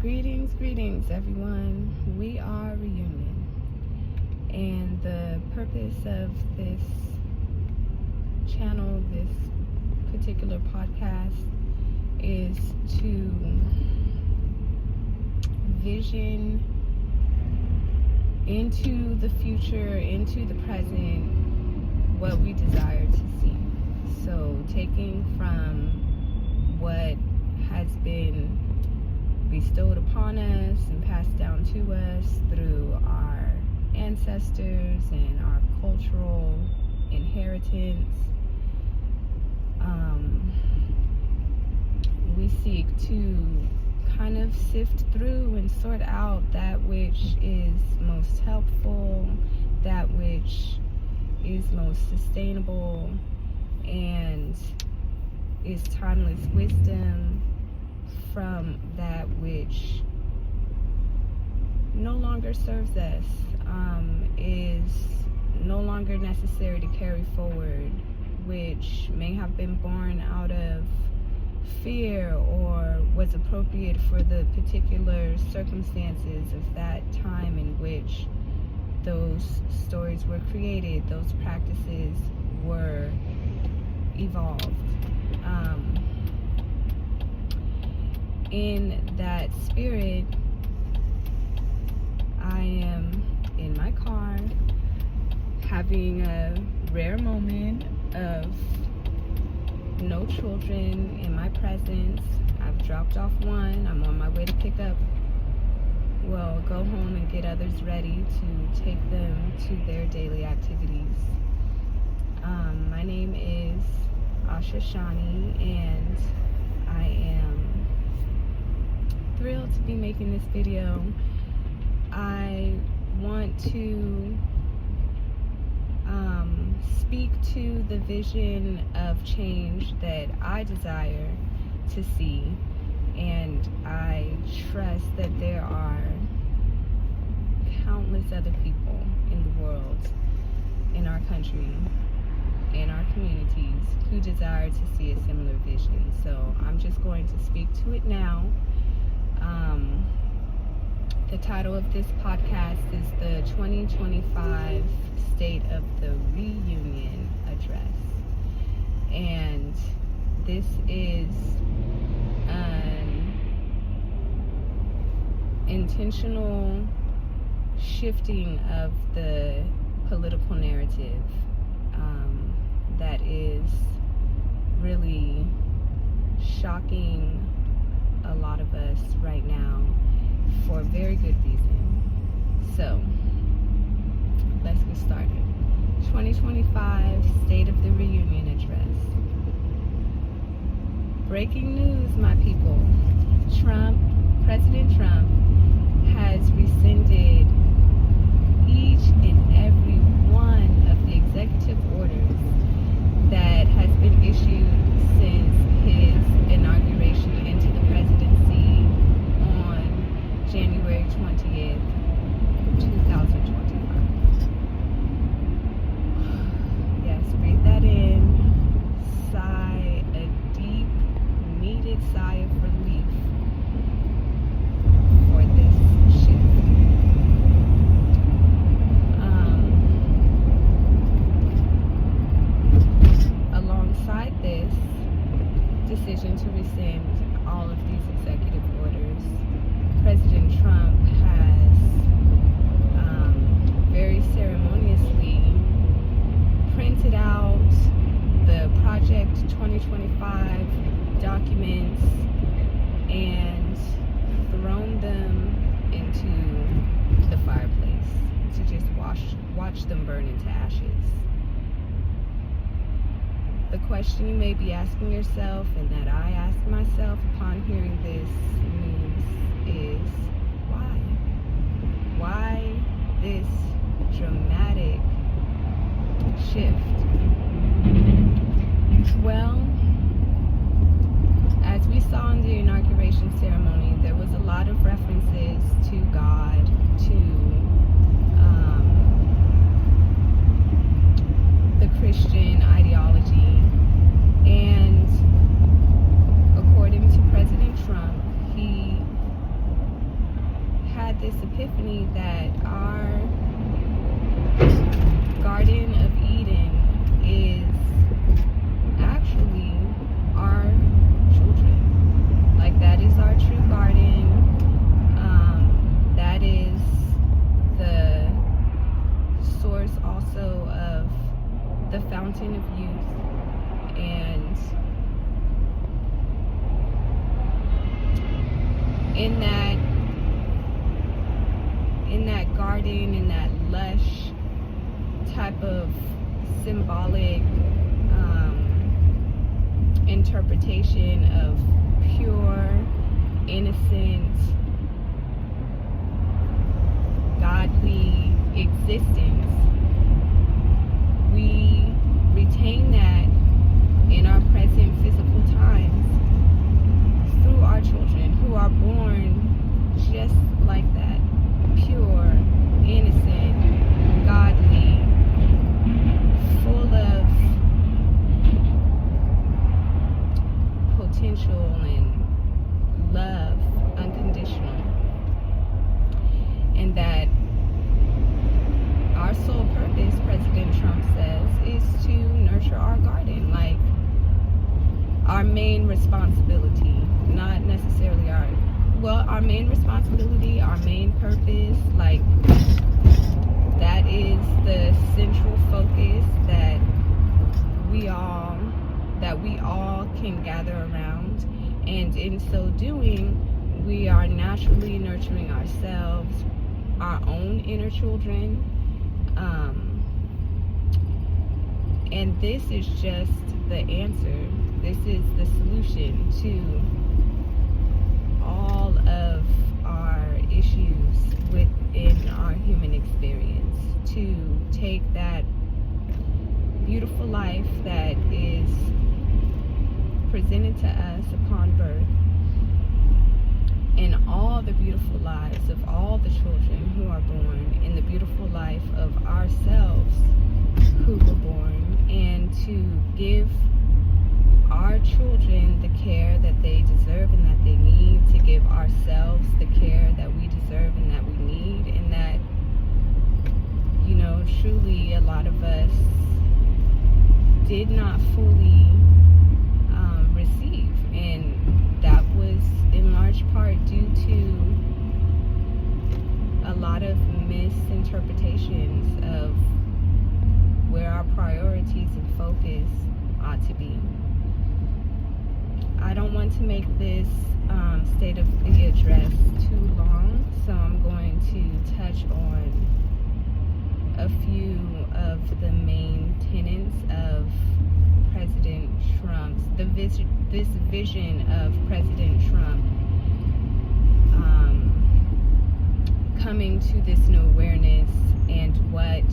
Greetings everyone. We are Reunion, and the purpose of this channel, this particular podcast, is to vision into the future, into the present, what we desire to see. So taking from what has been bestowed upon us and passed down to us through our ancestors and our cultural inheritance, we seek to kind of sift through and sort out that which is most helpful, that which is most sustainable, and is timeless wisdom from that which no longer serves us, is no longer necessary to carry forward, which may have been born out of fear or was appropriate for the particular circumstances of that time in which those stories were created, those practices were evolved. In that spirit, I am in my car having a rare moment of no children in my presence. I've dropped off one. I'm on my way to pick up, go home and get others ready to take them to their daily activities. My name is Asha Shani, and I am thrilled to be making this video. I want to speak to the vision of change that I desire to see, and I trust that there are countless other people in the world, in our country, in our communities, who desire to see a similar vision. So I'm just going to speak to it now. The title of this podcast is the 2025 State of the Reunion Address. And this is an intentional shifting of the political narrative that is really shocking a lot of us right now for very good reason. So let's get started. 2025 State of the Reunion Address. Breaking news, my people. President Trump has rescinded each and every one of the executive orders that has been issued since his inauguration into the presidency on January 20th, 2025. Yes, breathe that in. Sigh, a deep, needed sigh of relief for this shift. Alongside this decision to rescind all of these executive orders, President Trump has very ceremoniously printed out the Project 2025 documents and thrown them into the fireplace to just watch them burn into ashes. The question you may be asking yourself, and that I ask myself upon hearing this news, is why? Why this dramatic shift? Well, as we saw in the inauguration ceremony, there was a lot of references to God, to the Christian ideology, and according to President in that garden, in that lush type of symbolic interpretation of pure, innocent, godly existence, we retain that in our present physical times through our children who are born just like that, pure, innocent, godly, full of potential and love, unconditional. And that our sole purpose, President Trump says, is to nurture our garden. Like, our main responsibility, not necessarily our main responsibility, our main purpose, like, that is the central focus that we all can gather around. And in so doing, we are naturally nurturing ourselves, our own inner children, and this is just the answer. This is the solution to all of our issues within our human experience, to take that beautiful life that is presented to us upon birth, and all the beautiful lives of all the children who are born, and the beautiful life of ourselves who were born, and to give our children the care that they deserve and that they need, to give ourselves the care that we deserve and that we need, and that, truly a lot of us did not fully receive, and that was in large part due to a lot of misinterpretations of where our priorities and focus ought to be. I don't want to make this State of the Address too long, so I'm going to touch on a few of the main tenets of President Trump's, this vision of President Trump coming to this new awareness and what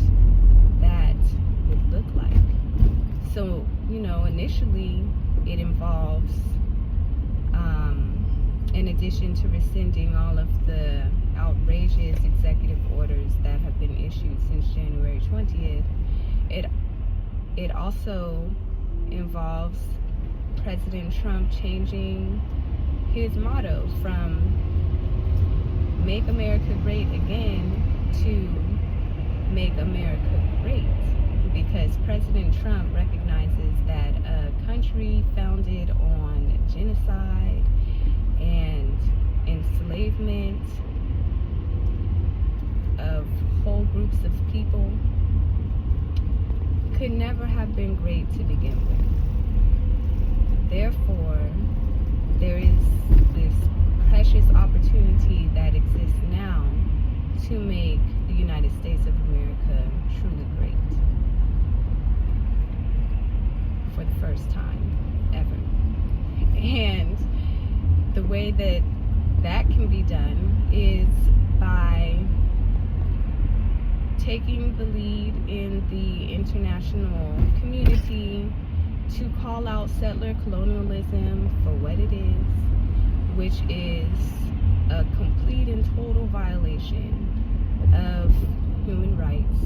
that would look like. So, initially it involves, in addition to rescinding all of the outrageous executive orders that have been issued since January 20th, it also involves President Trump changing his motto from "Make America Great Again" to "Make America Great," because President Trump recognizes that a country founded on genocide and enslavement of whole groups of people could never have been great to begin with. Therefore, there is this precious opportunity that exists now to make the United States of America truly great for the first time ever. And the way that that can be done is by taking the lead in the international community to call out settler colonialism for what it is, which is a complete and total violation of human rights,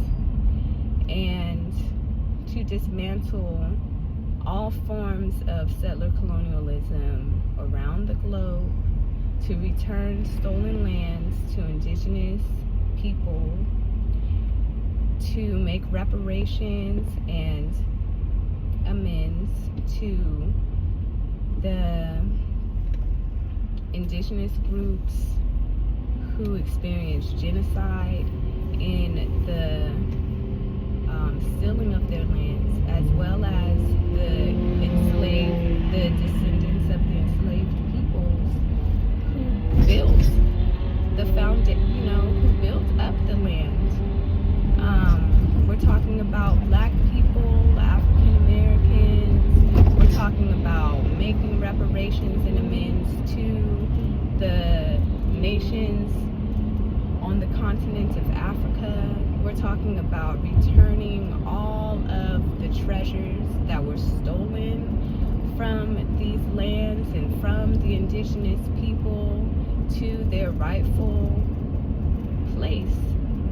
and to dismantle all forms of settler colonialism around the globe, to return stolen lands to indigenous people, to make reparations and amends to the indigenous groups who experienced genocide in the stealing of their lands, as well as the descendants of the enslaved peoples who built the nations on the continent of Africa. We're talking about returning all of the treasures that were stolen from these lands and from the indigenous people to their rightful place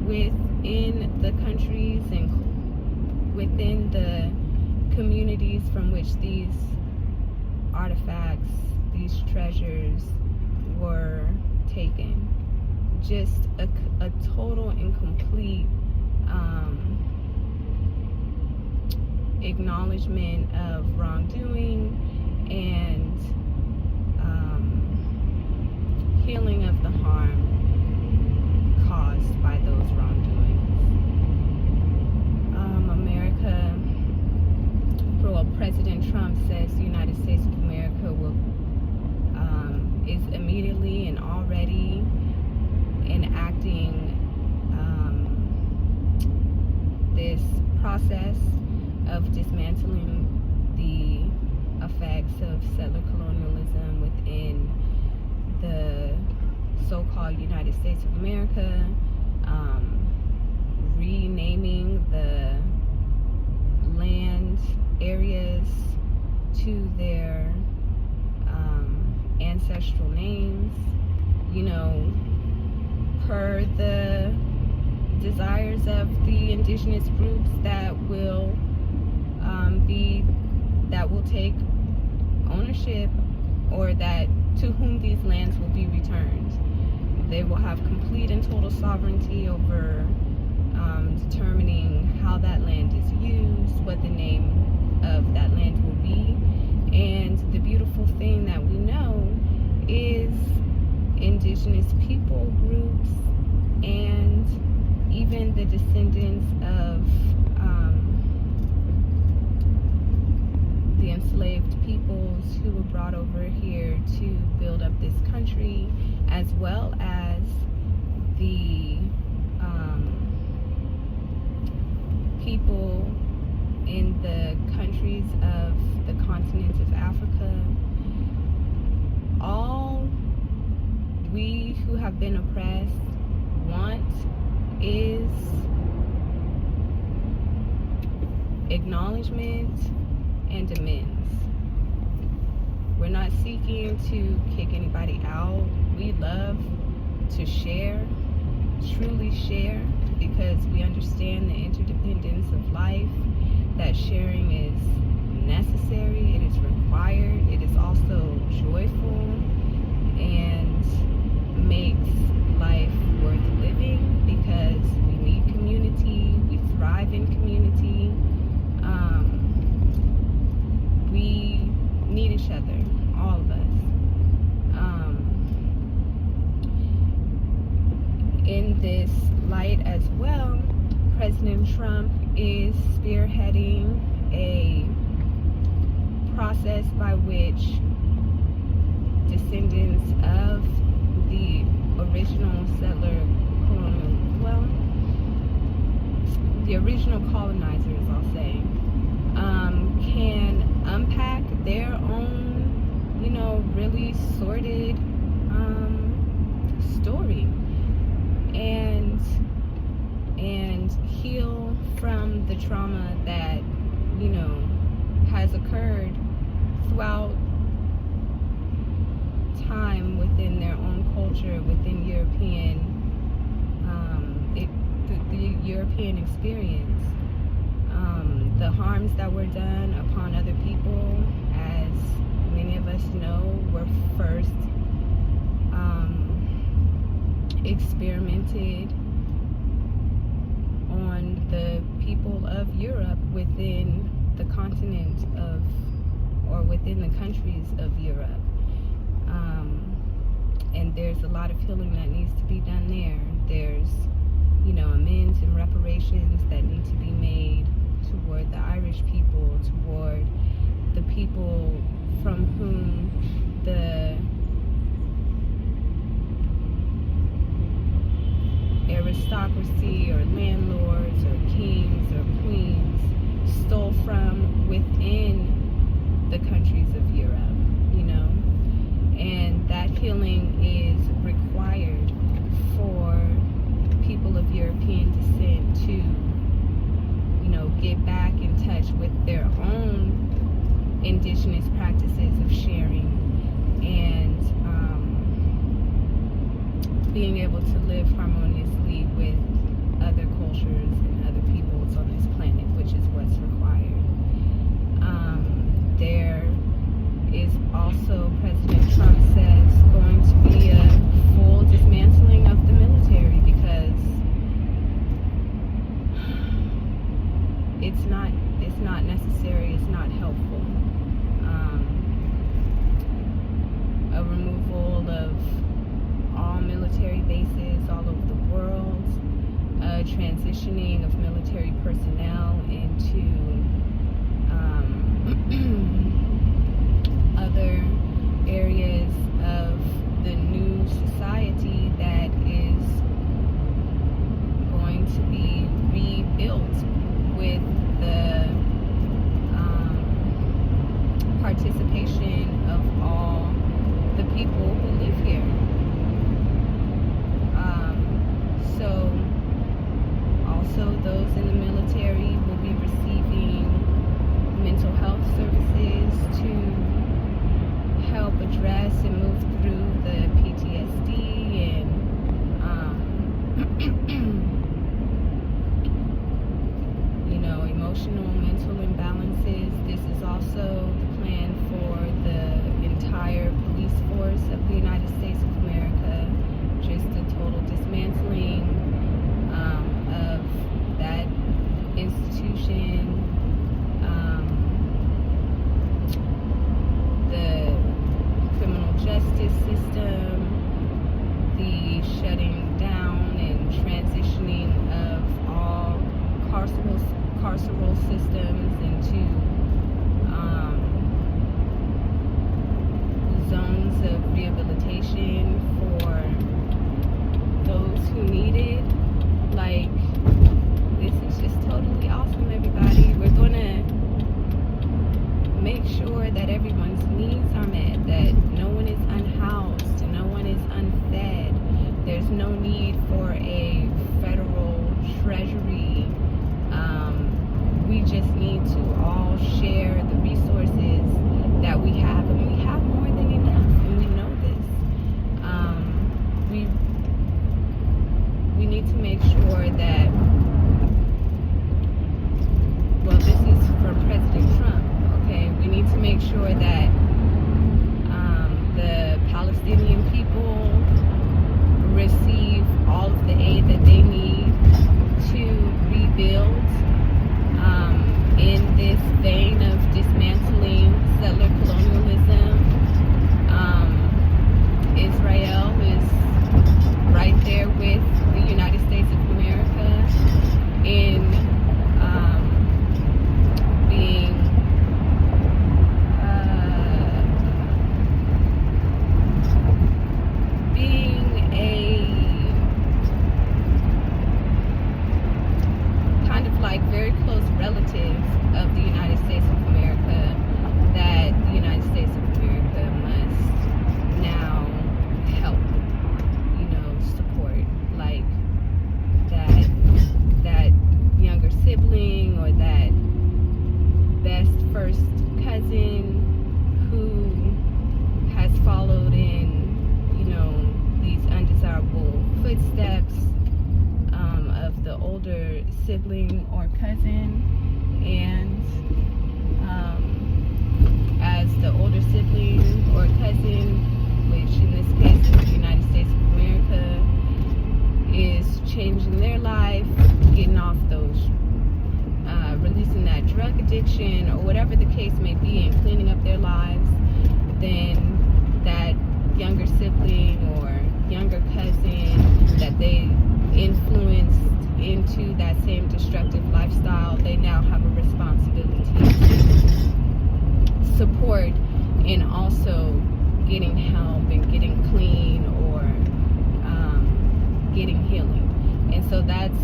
within the countries and within the communities from which these artifacts, these treasures were taken. Just a total and complete acknowledgement of wrongdoing and healing of the harm caused by those wrongdoings. America, well, President Trump says the United States of America will is immediately and already enacting this process of dismantling the effects of settler colonialism within the so-called United States of America, renaming the land areas to their ancestral names, per the desires of the indigenous groups that will take ownership, or that to whom these lands will be returned. They will have complete and total sovereignty over determining how that land is used, what the name of that land will be. And the beautiful thing that we know is indigenous people groups and even the descendants of the enslaved peoples who were brought over here to build up this country, as well as the people in the countries of the continent of Africa. All we who have been oppressed want is acknowledgement and amends. We're not seeking to kick anybody out. We love to share, truly share, because we understand the interdependence of life, that sharing is necessary, it is required, it is also joyful, and makes life worth living, because we need community, we thrive in community, we need each other, all of us. In this light as well, President Trump is spearheading a process by which descendants of the original settler the original colonizers, I'll say, can unpack their own, really sordid story and heal from the trauma that, has occurred throughout time within their own culture, within European, the European experience. The harms that were done upon other people, as many of us know, were first experimented on the people of Europe within the continent of, or within the countries of Europe. And there's a lot of healing that needs to be done there. There's, amends and reparations that need to be made toward the Irish people, toward the people from whom the aristocracy or landlords or kings or queens stole from within the countries of Europe, and that healing is being able to live harmoniously with other cultures and other peoples on this planet, which is what's required. There is also, President Trump says, going to be a full dismantling of the military because it's not necessary, it's not helpful. A removal of all military bases all over the world, transitioning of military personnel into other areas of the new society that is going to be rebuilt with the participation of all the people who live here. So also those in the military will be receiving mental health services to help address and move through the PTSD and emotional, mental imbalances. This is also the plan for the entire police force of the United States of America, just a total dismantling of that institution, the criminal justice system, the shutting down and transitioning of all carceral systems into zones of rehabilitation for those who need it. Like, this is just totally awesome, everybody. We're gonna make sure that everyone's needs are met, that no one is unhoused, no one is unfed. There's no need for a federal treasury. We just need to all share the resources that we have, and we have more than enough, and we know this. We need to make sure that, well, this is for President Trump, okay? We need to make sure that the Palestinian people receive all of the aid that they need to rebuild in this vein of dismantling settler colonialism. Israel is right there with the United States of America in being a kind of like very close relative of the United States of America, that the United States of America must now help, support, like that younger sibling or that best first cousin who has followed in, these undesirable footsteps of the older sibling or cousin. And as the older sibling or cousin, which in this case is the United States of America, is changing their life, getting off those, releasing that drug addiction or whatever the case may be, and cleaning up their lives, then that younger sibling or younger cousin that they influenced into that same destructive lifestyle, they now have a responsibility to support in also getting help and getting clean or getting healing. And so that's,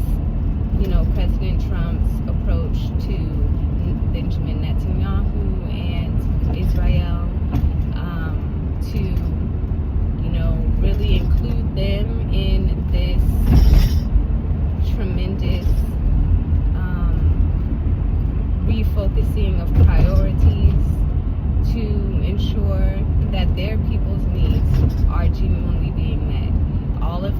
President Trump's approach to Benjamin Netanyahu and Israel, to really include them in this tremendous refocusing of priorities to ensure that their people's needs are genuinely being met. All of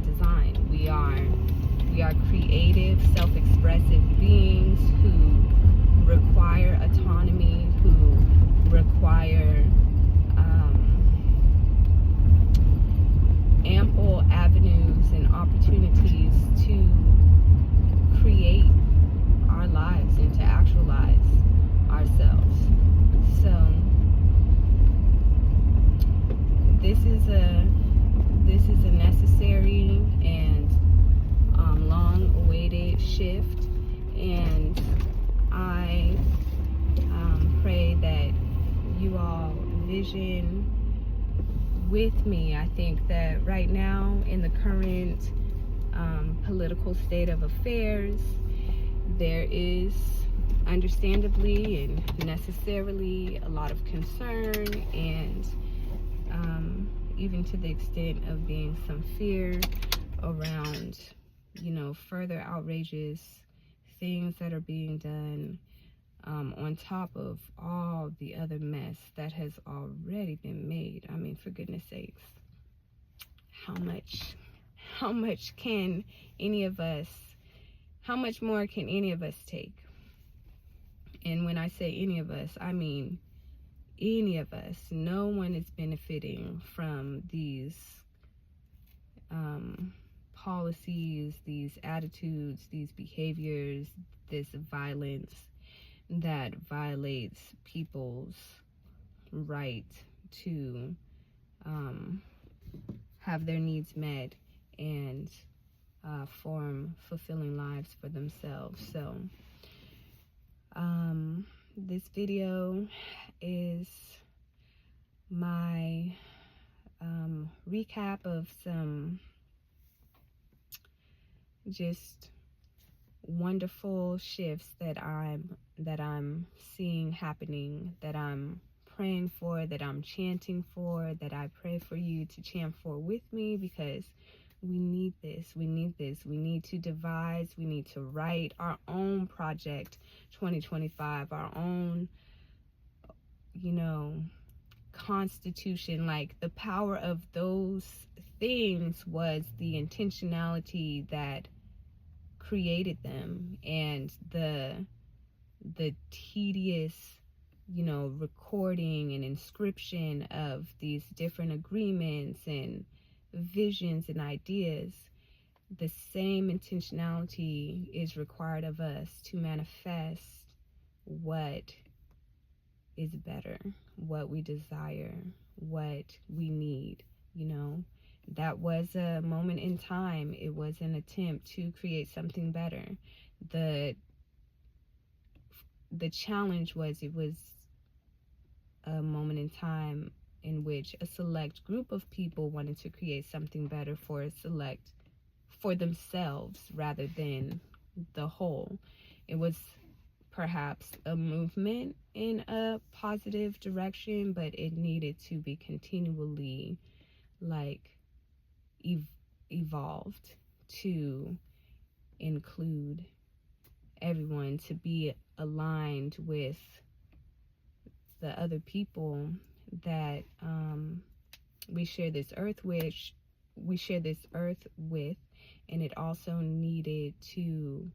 design. We are creative, self-expressive beings who require autonomy, who require ample avenues and opportunities to create our lives and to actualize ourselves. So this is a necessary and long-awaited shift, and I pray that you all vision with me. I think that right now, in the current political state of affairs, there is understandably and necessarily a lot of concern, and even to the extent of being some fear around, further outrageous things that are being done, on top of all the other mess that has already been made. I mean, for goodness sakes, how much can any of us, how much more can any of us take? And when I say any of us, I mean any of us. No one is benefiting from these policies, these attitudes, these behaviors, this violence that violates people's right to have their needs met and form fulfilling lives for themselves. So this video is my recap of some just wonderful shifts that I'm seeing happening, that I'm praying for, that I'm chanting for, that I pray for you to chant for with me, because we need this. We need to devise, we need to write our own project 2025, our own, constitution. Like, the power of those things was the intentionality that created them, and the tedious, recording and inscription of these different agreements and visions and ideas. The same intentionality is required of us to manifest what is better, what we desire, what we need. That was a moment in time. It was an attempt to create something better. The challenge was, it was a moment in time in which a select group of people wanted to create something better for themselves rather than the whole. It was perhaps a movement in a positive direction, but it needed to be continually evolved to include everyone, to be aligned with the other people that we share this earth with, and it also needed to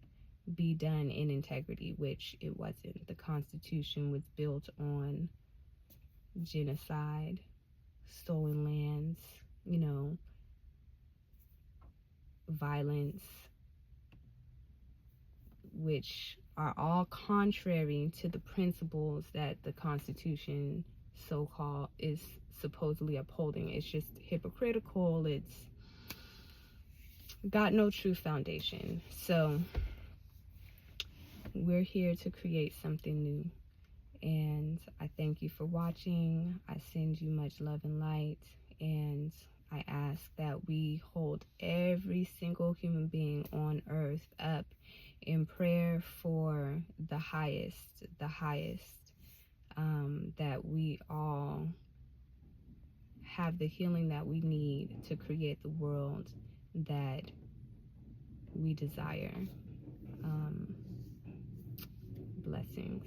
be done in integrity, which it wasn't. The Constitution was built on genocide, stolen lands, violence, which are all contrary to the principles that the Constitution so-called is supposedly upholding. It's just hypocritical. It's got no true foundation. So we're here to create something new, and I thank you for watching. I send you much love and light, and I ask that we hold every single human being on earth up in prayer for the highest, that we all have the healing that we need to create the world that we desire. Blessings.